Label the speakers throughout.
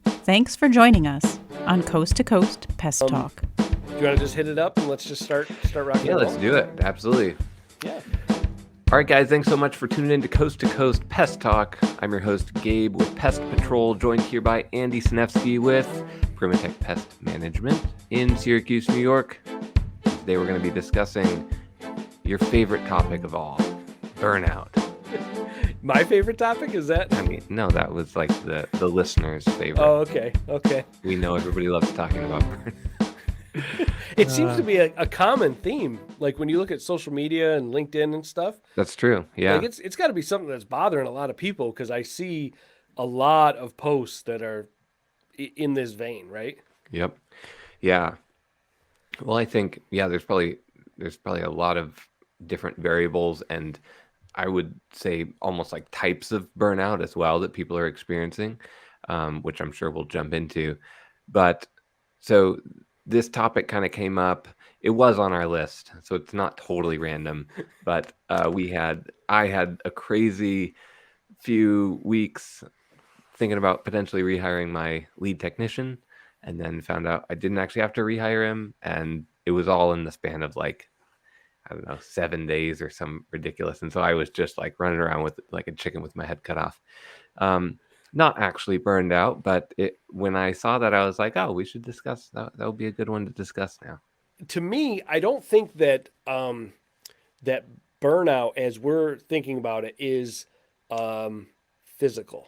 Speaker 1: Thanks for joining us on Coast to Coast Pest Talk.
Speaker 2: Do you want to just hit it up and let's just start rocking?
Speaker 3: Yeah, let's do it. Absolutely.
Speaker 2: Yeah.
Speaker 3: All right, guys, thanks so much for tuning in to Coast Pest Talk. I'm your host, Gabe, with Pest Patrol, joined here by Andy Sinevsky with Primatech Pest Management in Syracuse, New York. Today we're going to be discussing your favorite topic of all, burnout.
Speaker 2: My favorite topic? Is that?
Speaker 3: I mean, no, that was like the listener's favorite.
Speaker 2: Oh, okay.
Speaker 3: We know everybody loves talking about burnout.
Speaker 2: It seems to be a common theme. Like when you look at social media and LinkedIn and stuff.
Speaker 3: That's true. Yeah.
Speaker 2: Like it's got to be something that's bothering a lot of people because I see a lot of posts that are in this vein, right?
Speaker 3: Yep. Yeah. Well, I think there's probably a lot of different variables, and I would say almost like types of burnout as well that people are experiencing, which I'm sure we'll jump into. But so this topic kind of came up. It was on our list, so it's not totally random. But I had a crazy few weeks thinking about potentially rehiring my lead technician, and then found out I didn't actually have to rehire him, and it was all in the span of like, I don't know, 7 days or some ridiculous. And so I was just like running around with like a chicken with my head cut off. Not actually burned out, but when I saw that, I was like, oh, we should discuss that. That would be a good one to discuss now.
Speaker 2: To me, I don't think that that burnout, as we're thinking about it, is physical.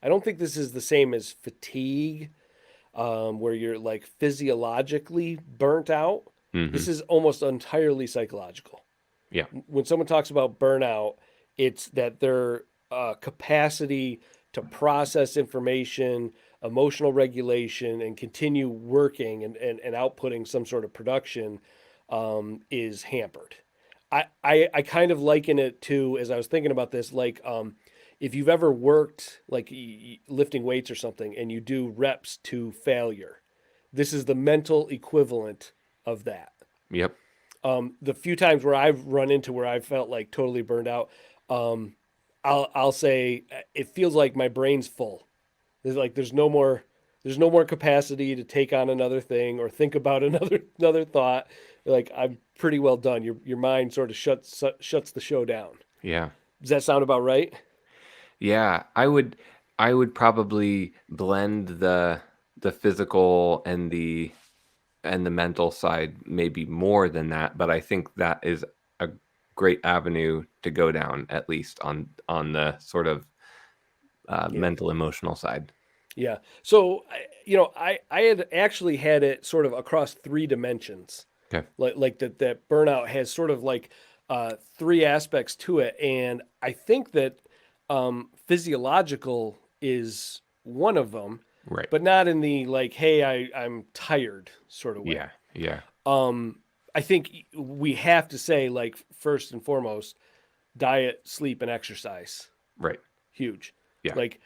Speaker 2: I don't think this is the same as fatigue, where you're like physiologically burnt out.
Speaker 3: Mm-hmm.
Speaker 2: This is almost entirely psychological.
Speaker 3: Yeah.
Speaker 2: When someone talks about burnout, it's that their capacity to process information, emotional regulation, and continue working and outputting some sort of production is hampered. I kind of liken it to, as I was thinking about this, like if you've ever worked like lifting weights or something and you do reps to failure, this is the mental equivalent of that.
Speaker 3: Yep.
Speaker 2: The few times where I've run into where I felt like totally burned out, I'll say it feels like my brain's full. There's no more capacity to take on another thing or think about another thought. Like I'm pretty well done. Your mind sort of shuts the show down.
Speaker 3: Yeah.
Speaker 2: Does that sound about right?
Speaker 3: Yeah. I would probably blend the physical and the mental side maybe more than that, but I think that is a great avenue to go down, at least on the sort of mental emotional side.
Speaker 2: Yeah. So I had actually had it sort of across 3 dimensions.
Speaker 3: Okay.
Speaker 2: Like that burnout has sort of like 3 aspects to it, and I think that physiological is one of them.
Speaker 3: Right.
Speaker 2: But not in the like, hey, I'm tired sort of way.
Speaker 3: Yeah. Yeah.
Speaker 2: I think we have to say, like, first and foremost, diet, sleep, and exercise.
Speaker 3: Right.
Speaker 2: Huge.
Speaker 3: Yeah.
Speaker 2: Like,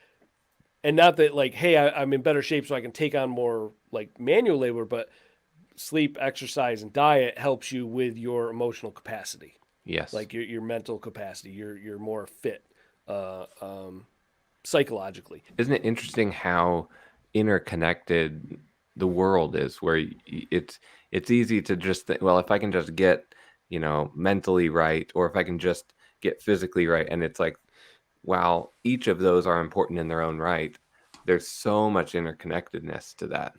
Speaker 2: and not that like, hey, I'm in better shape so I can take on more like manual labor, but sleep, exercise, and diet helps you with your emotional capacity.
Speaker 3: Yes.
Speaker 2: Like your mental capacity. You're more fit psychologically.
Speaker 3: Isn't it interesting how interconnected the world is, where it's easy to just think, well, if I can just get, mentally right, or if I can just get physically right. And it's like, while each of those are important in their own right, there's so much interconnectedness to that.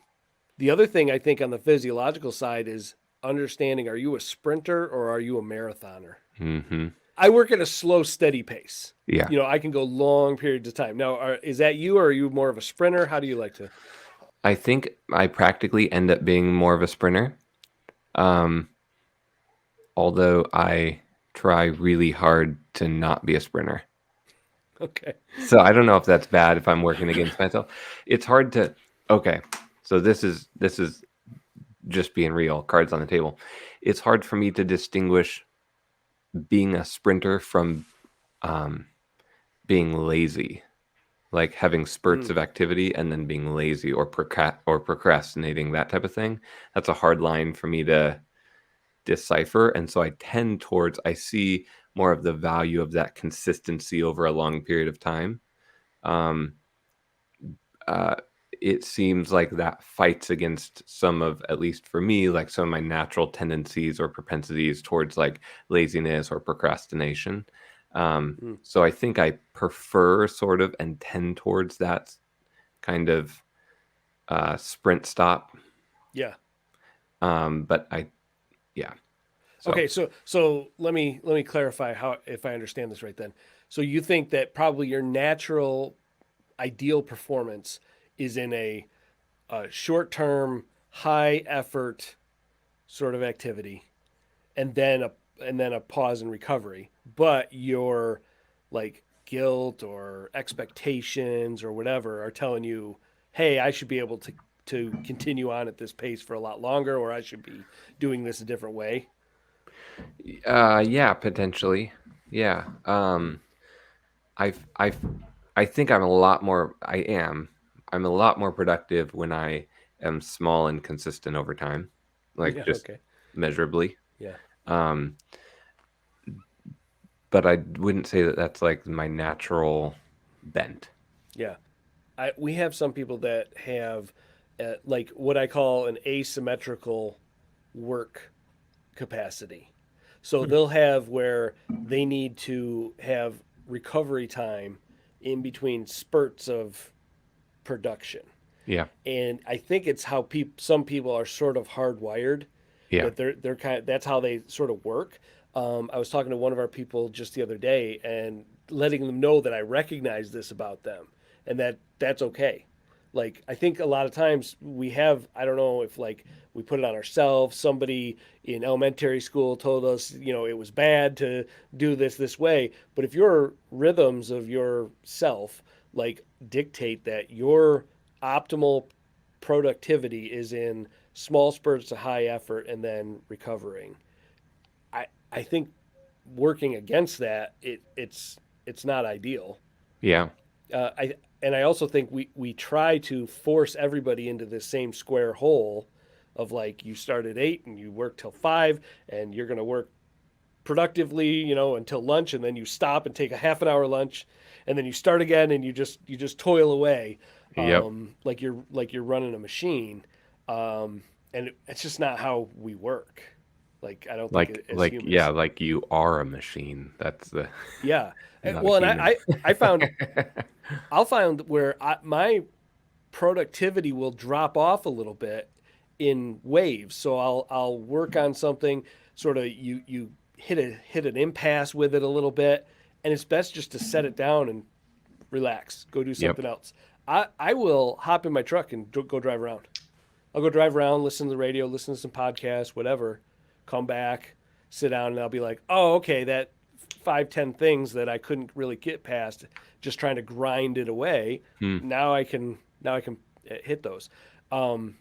Speaker 2: The other thing I think on the physiological side is understanding, are you a sprinter or are you a marathoner?
Speaker 3: Mm-hmm.
Speaker 2: I work at a slow, steady pace.
Speaker 3: Yeah.
Speaker 2: I can go long periods of time. Now, is that you, or are you more of a sprinter? How do you like to?
Speaker 3: I think I practically end up being more of a sprinter. Although I try really hard to not be a sprinter.
Speaker 2: Okay.
Speaker 3: So I don't know if that's bad if I'm working against myself. It's hard to, okay. So this is just being real, cards on the table. It's hard for me to distinguish being a sprinter from being lazy, like having spurts of activity and then being lazy or procrastinating, that type of thing. That's a hard line for me to decipher. And so I tend towards, I see more of the value of that consistency over a long period of time. it seems like that fights against some of, at least for me, like some of my natural tendencies or propensities towards like laziness or procrastination.
Speaker 2: Mm,
Speaker 3: So I think I prefer sort of and tend towards that kind of sprint stop.
Speaker 2: yeah.
Speaker 3: But yeah. So
Speaker 2: Okay, so let me clarify how, if I understand this right then. So you think that probably your natural ideal performance is in a short-term, high-effort sort of activity, and then a pause and recovery. But your like guilt or expectations or whatever are telling you, hey, I should be able to continue on at this pace for a lot longer, or I should be doing this a different way.
Speaker 3: yeah, potentially. Yeah. I I think I'm a lot more productive when I am small and consistent over time, like
Speaker 2: Yeah.
Speaker 3: just
Speaker 2: Okay.
Speaker 3: measurably.
Speaker 2: Yeah.
Speaker 3: Um, but I wouldn't say that that's like my natural bent.
Speaker 2: Yeah. We have some people that have like what I call an asymmetrical work capacity. So
Speaker 3: Hmm.
Speaker 2: they'll have where they need to have recovery time in between spurts of production.
Speaker 3: Yeah.
Speaker 2: And I think it's how some people are sort of hardwired
Speaker 3: Yeah.
Speaker 2: that they're kind of, that's how they sort of work. I was talking to one of our people just the other day and letting them know that I recognize this about them and that that's okay. Like I think a lot of times we have, I don't know if like we put it on ourselves. Somebody in elementary school told us, it was bad to do this way. But if your rhythms of yourself like dictate that your optimal productivity is in small spurts of high effort and then recovering. I think working against that, it's not ideal.
Speaker 3: Yeah.
Speaker 2: I also think we try to force everybody into this same square hole of like you start at 8 and you work till 5 and you're going to work productively, until lunch, and then you stop and take a half an hour lunch, and then you start again and you just toil away,
Speaker 3: Yep.
Speaker 2: like you're running a machine, and it's just not how we work. Like I don't think as
Speaker 3: Yeah,
Speaker 2: humans.
Speaker 3: like you are a machine. That's the
Speaker 2: Yeah.
Speaker 3: not a
Speaker 2: Well, and
Speaker 3: human.
Speaker 2: I'll find where my productivity will drop off a little bit in waves. So I'll work on something, sort of you hit an impasse with it a little bit, and it's best just to set it down and relax, go do
Speaker 3: Yep.
Speaker 2: something else. I will hop in my truck and go drive around. I'll go drive around, listen to the radio, listen to some podcasts, whatever. Come back, sit down, and I'll be like, oh, okay, that 5, 10 things that I couldn't really get past, just trying to grind it away.
Speaker 3: Hmm.
Speaker 2: Now I can hit those. Um,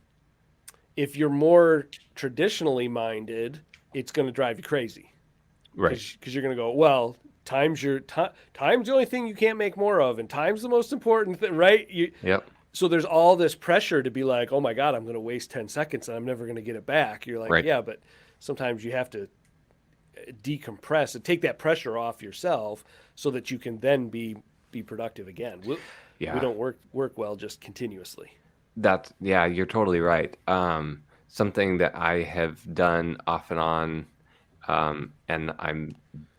Speaker 2: if you're more traditionally minded, it's going to drive you crazy
Speaker 3: Right.
Speaker 2: because you're going to go, well, time's the only thing you can't make more of, and time's the most important thing, right?
Speaker 3: Yep.
Speaker 2: So there's all this pressure to be like, oh my god, I'm going to waste 10 seconds and I'm never going to get it back. You're like,
Speaker 3: Right.
Speaker 2: yeah, but sometimes you have to decompress and take that pressure off yourself so that you can then be productive again. We
Speaker 3: Yeah.
Speaker 2: don't work well just continuously.
Speaker 3: Yeah, you're totally right. Something that I have done off and on, and I'm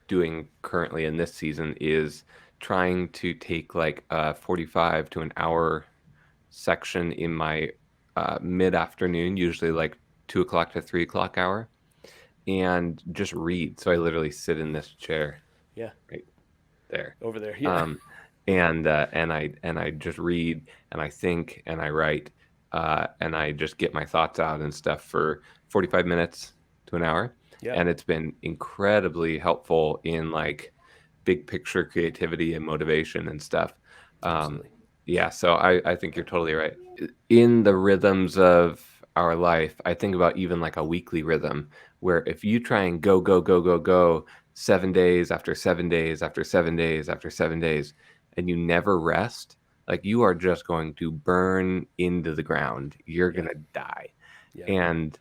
Speaker 3: doing currently in this season is trying to take like a 45 to an hour section in my mid-afternoon, usually like 2 o'clock to 3 o'clock hour, and just read. So I literally sit in this chair
Speaker 2: Yeah,
Speaker 3: right there.
Speaker 2: over there. Yeah,
Speaker 3: Um, and I just read and I think and I write, and I just get my thoughts out and stuff for 45 minutes to an hour.
Speaker 2: yeah,
Speaker 3: And it's been incredibly helpful in like big picture creativity and motivation and stuff. Um,
Speaker 2: absolutely.
Speaker 3: yeah, so I think you're totally right. In the rhythms of our life, I think about even like a weekly rhythm where if you try and go, go, go, go, go 7 days after 7 days after 7 days after 7 days, and you never rest, like you are just going to burn into the ground. You're
Speaker 2: Yeah,
Speaker 3: gonna die.
Speaker 2: yeah.
Speaker 3: And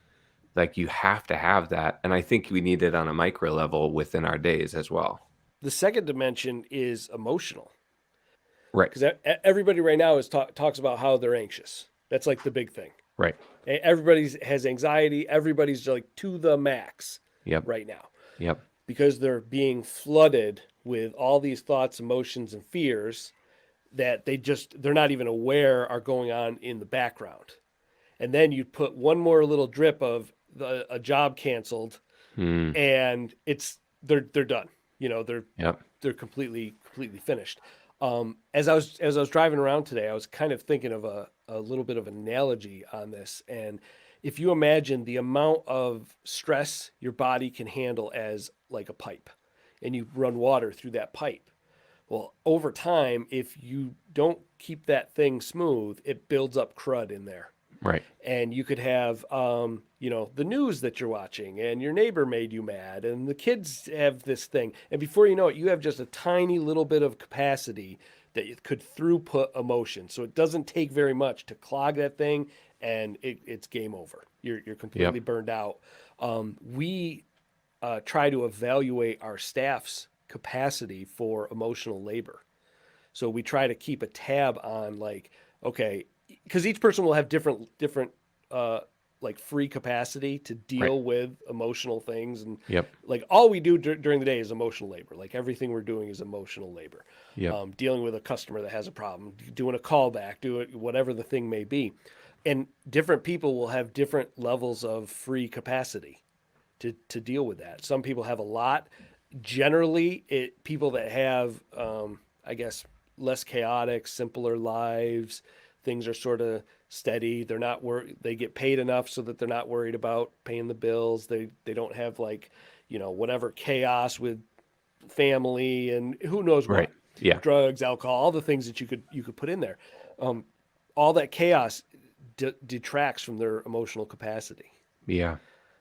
Speaker 3: like you have to have that. And I think we need it on a micro level within our days as well.
Speaker 2: The second dimension is emotional
Speaker 3: Right.
Speaker 2: because everybody right now talks about how they're anxious. That's like the big thing.
Speaker 3: Right.
Speaker 2: Everybody has anxiety. Everybody's like to the max
Speaker 3: Yep.
Speaker 2: right now
Speaker 3: Yep.
Speaker 2: because they're being flooded with all these thoughts, emotions, and fears that they're not even aware are going on in the background. And then you put one more little drip of a job canceled,
Speaker 3: Hmm.
Speaker 2: and they're done.
Speaker 3: Yep.
Speaker 2: They're completely finished. As I was driving around today, I was kind of thinking of a little bit of an analogy on this. And if you imagine the amount of stress your body can handle as like a pipe, and you run water through that pipe, well, over time, if you don't keep that thing smooth, it builds up crud in there.
Speaker 3: Right.
Speaker 2: And you could have, the news that you're watching, and your neighbor made you mad, and the kids have this thing, and before you know it, you have just a tiny little bit of capacity that it could throughput emotion. So it doesn't take very much to clog that thing, and it's game over. You're completely burned out. We try to evaluate our staff's capacity for emotional labor. So we try to keep a tab on like, okay, because each person will have different like free capacity to
Speaker 3: Right.
Speaker 2: deal with emotional things, and
Speaker 3: Yep.
Speaker 2: like all we do during the day is emotional labor. Like everything we're doing is emotional labor.
Speaker 3: Yep.
Speaker 2: Dealing with a customer that has a problem, doing a callback, doing whatever the thing may be, and different people will have different levels of free capacity to deal with that. Some people have a lot. Generally, people that have, I guess, less chaotic, simpler lives, things are sort of steady. They're not they get paid enough so that they're not worried about paying the bills. They don't have like, whatever chaos with family and who knows what,
Speaker 3: Right. Yeah.
Speaker 2: drugs, alcohol, all the things that you could put in there. All that chaos detracts from their emotional capacity.
Speaker 3: Yeah.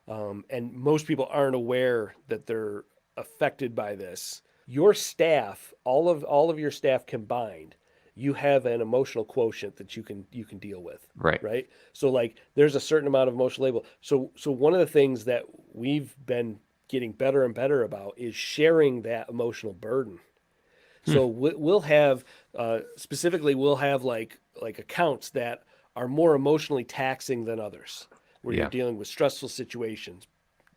Speaker 2: And most people aren't aware that they're affected by this. Your staff, all of your staff combined, you have an emotional quotient that you can deal with,
Speaker 3: Right.
Speaker 2: right? So like there's a certain amount of emotional labor. So one of the things that we've been getting better and better about is sharing that emotional burden. So we'll have specifically we'll have like accounts that are more emotionally taxing than others, where you're
Speaker 3: Yeah.
Speaker 2: dealing with stressful situations,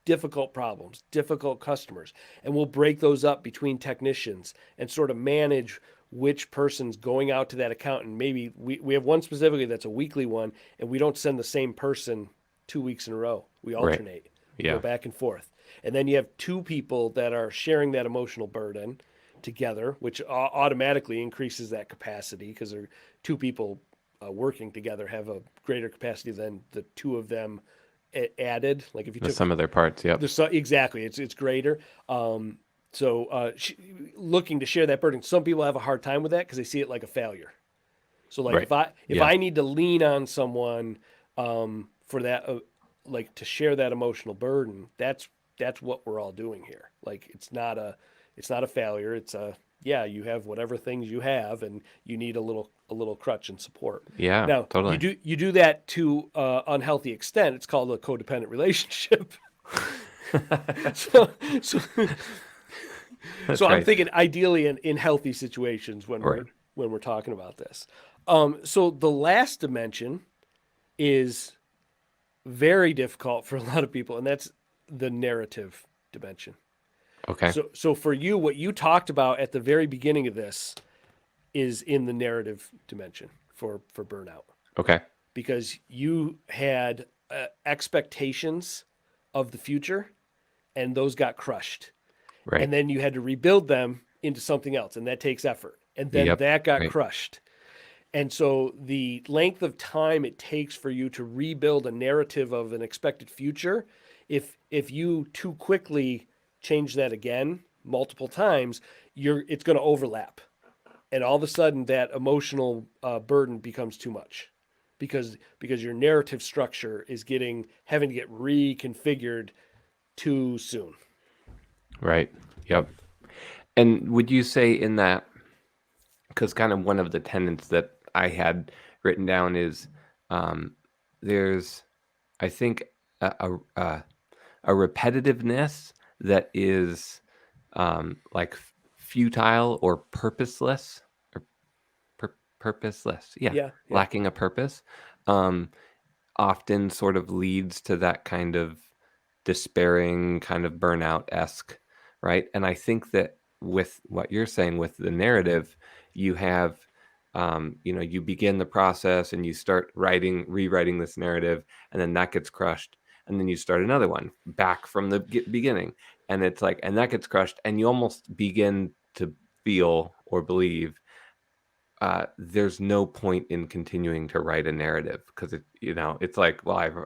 Speaker 2: difficult problems, difficult customers, and we'll break those up between technicians and sort of manage which person's going out to that account. And maybe we have one specifically that's a weekly one, and we don't send the same person 2 weeks in a row. We
Speaker 3: Right.
Speaker 2: alternate. We
Speaker 3: Yeah.
Speaker 2: go back and forth. And then you have two people that are sharing that emotional burden together, which automatically increases that capacity because they're two people working together have a greater capacity than the two of them added. Like if you
Speaker 3: The
Speaker 2: took
Speaker 3: sum of their parts. Yep.
Speaker 2: exactly, it's greater. Looking to share that burden. Some people have a hard time with that because they see it like a failure. So like
Speaker 3: Right.
Speaker 2: if
Speaker 3: Yeah.
Speaker 2: I need to lean on someone for that, like to share that emotional burden, that's what we're all doing here. Like it's not a failure. It's you have whatever things you have, and you need a little crutch and support.
Speaker 3: Yeah.
Speaker 2: Now
Speaker 3: Totally.
Speaker 2: you do that to unhealthy extent. It's called a codependent relationship. so so
Speaker 3: That's
Speaker 2: so I'm
Speaker 3: right.
Speaker 2: thinking ideally in healthy situations when
Speaker 3: Right.
Speaker 2: we're talking about this. So the last dimension is very difficult for a lot of people, and that's the narrative dimension.
Speaker 3: Okay.
Speaker 2: So for you, what you talked about at the very beginning of this is in the narrative dimension for burnout,
Speaker 3: Okay.
Speaker 2: because you had expectations of the future, and those got crushed.
Speaker 3: Right.
Speaker 2: And then you had to rebuild them into something else, and that takes effort. And then
Speaker 3: Yep.
Speaker 2: that got
Speaker 3: Right.
Speaker 2: crushed. And so the length of time it takes for you to rebuild a narrative of an expected future, if you too quickly change that again multiple times, it's going to overlap. And all of a sudden that emotional burden becomes too much because your narrative structure is having to get reconfigured too soon.
Speaker 3: Right. Yep. And would you say in that, because kind of one of the tenets that I had written down is there's, I think, a repetitiveness that is like futile or purposeless or purposeless. Yeah.
Speaker 2: Yeah.
Speaker 3: Lacking a purpose. um, often sort of leads to that kind of despairing, kind of burnout-esque, right? And I think that with what you're saying with the narrative, you have, you begin the process and you start rewriting this narrative, and then that gets crushed, and then you start another one back from the beginning, and it's like, and that gets crushed, and you almost begin to feel or believe there's no point in continuing to write a narrative because it's like, well,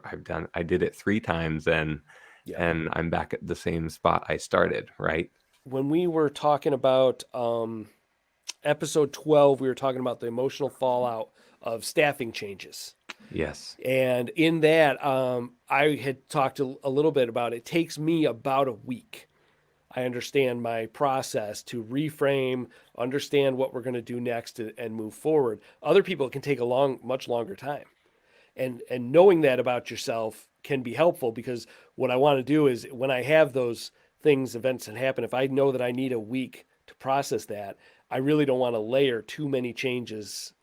Speaker 3: I did it 3 times and
Speaker 2: Yeah.
Speaker 3: I'm back at the same spot I started, right?
Speaker 2: When we were talking about episode 12, we were talking about the emotional fallout of staffing changes.
Speaker 3: Yes.
Speaker 2: And in that, I had talked a little bit about it takes me about a week. I understand my process to reframe, understand what we're going to do next, and move forward. Other people it can take much longer time. And knowing that about yourself can be helpful because what I want to do is when I have those events that happen, if I know that I need a week to process that, I really don't want to layer too many changes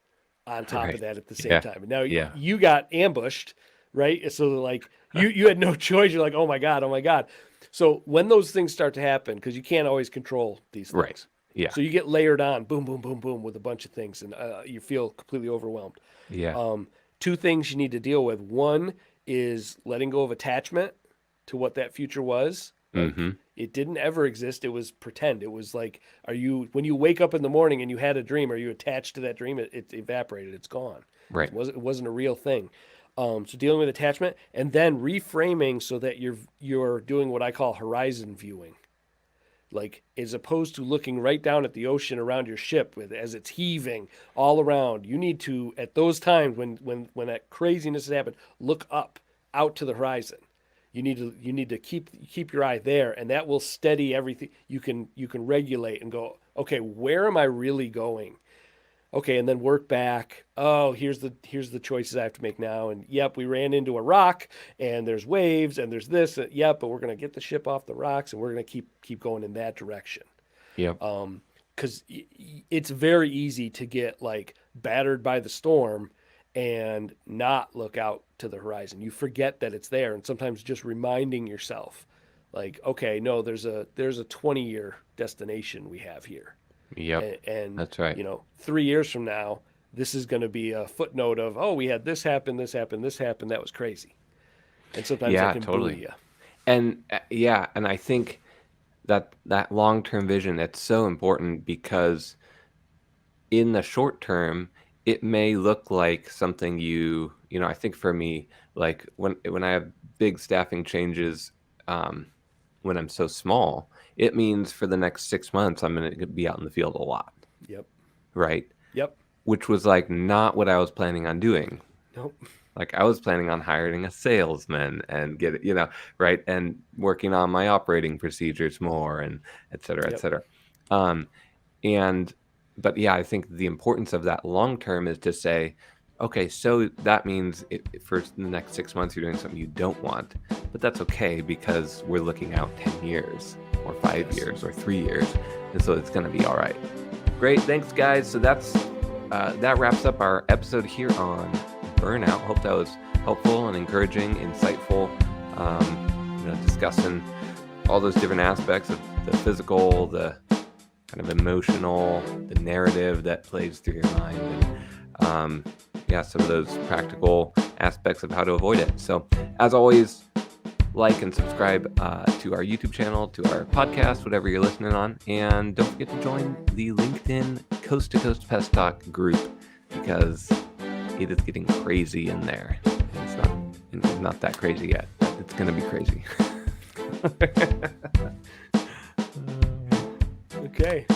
Speaker 2: on top of
Speaker 3: Right.
Speaker 2: that at the same
Speaker 3: Yeah.
Speaker 2: time. Now
Speaker 3: Yeah.
Speaker 2: you got ambushed, right? So like you had no choice. You're like, oh my God, oh my God. So when those things start to happen, because you can't always control these things.
Speaker 3: Right. Yeah.
Speaker 2: So you get layered on, boom, boom, boom, boom, with a bunch of things, and you feel completely overwhelmed.
Speaker 3: Yeah.
Speaker 2: 2 things you need to deal with. One is letting go of attachment to what that future was. Like it didn't ever exist. It was pretend. It was like, when you wake up in the morning and you had a dream, are you attached to that dream? It evaporated. It's gone.
Speaker 3: Right.
Speaker 2: It wasn't a real thing. So dealing with attachment and then reframing so that you're doing what I call horizon viewing. Like as opposed to looking right down at the ocean around your ship as it's heaving all around, you need to at those times when that craziness has happened, look up out to the horizon. You need to keep your eye there, and that will steady everything. You can regulate and go, okay, where am I really going? Okay, and then work back. Oh, here's the choices I have to make now. And yep, we ran into a rock, and there's waves, and there's this. Yep, but we're gonna get the ship off the rocks, and we're gonna keep going in that direction.
Speaker 3: Yep.
Speaker 2: Because it's very easy to get like battered by the storm and not look out to the horizon. You forget that it's there, and sometimes just reminding yourself, like, okay, no, there's a 20-year destination we have here.
Speaker 3: Yep.
Speaker 2: And
Speaker 3: That's right.
Speaker 2: 3 years from now, this is going to be a footnote of, oh, we had this happen, this happened, this happened. That was crazy. And sometimes
Speaker 3: Yeah,
Speaker 2: that can
Speaker 3: totally.
Speaker 2: buoy you.
Speaker 3: And and I think that long-term vision, it's so important because in the short term, it may look like something I think for me, like when I have big staffing changes, when I'm so small, it means for the next 6 months, I'm going to be out in the field a lot.
Speaker 2: Yep.
Speaker 3: Right.
Speaker 2: Yep.
Speaker 3: Which was like not what I was planning on doing.
Speaker 2: Nope.
Speaker 3: Like I was planning on hiring a salesman and get it, right. And working on my operating procedures more and et cetera, et cetera. But yeah, I think the importance of that long term is to say, okay, so that means for the next 6 months, you're doing something you don't want, but that's okay because we're looking out 10 years or 5 years or 3 years. And so it's going to be all right. Great. Thanks, guys. So that wraps up our episode here on Burnout. Hope that was helpful and encouraging, insightful, discussing all those different aspects of the physical, the kind of emotional, the narrative that plays through your mind, and some of those practical aspects of how to avoid it. So as always, like and subscribe to our YouTube channel, to our podcast, whatever you're listening on. And don't forget to join the LinkedIn Coast to Coast Pest Talk group because it is getting crazy in there. It's not that crazy yet, but it's going to be crazy.
Speaker 2: Okay.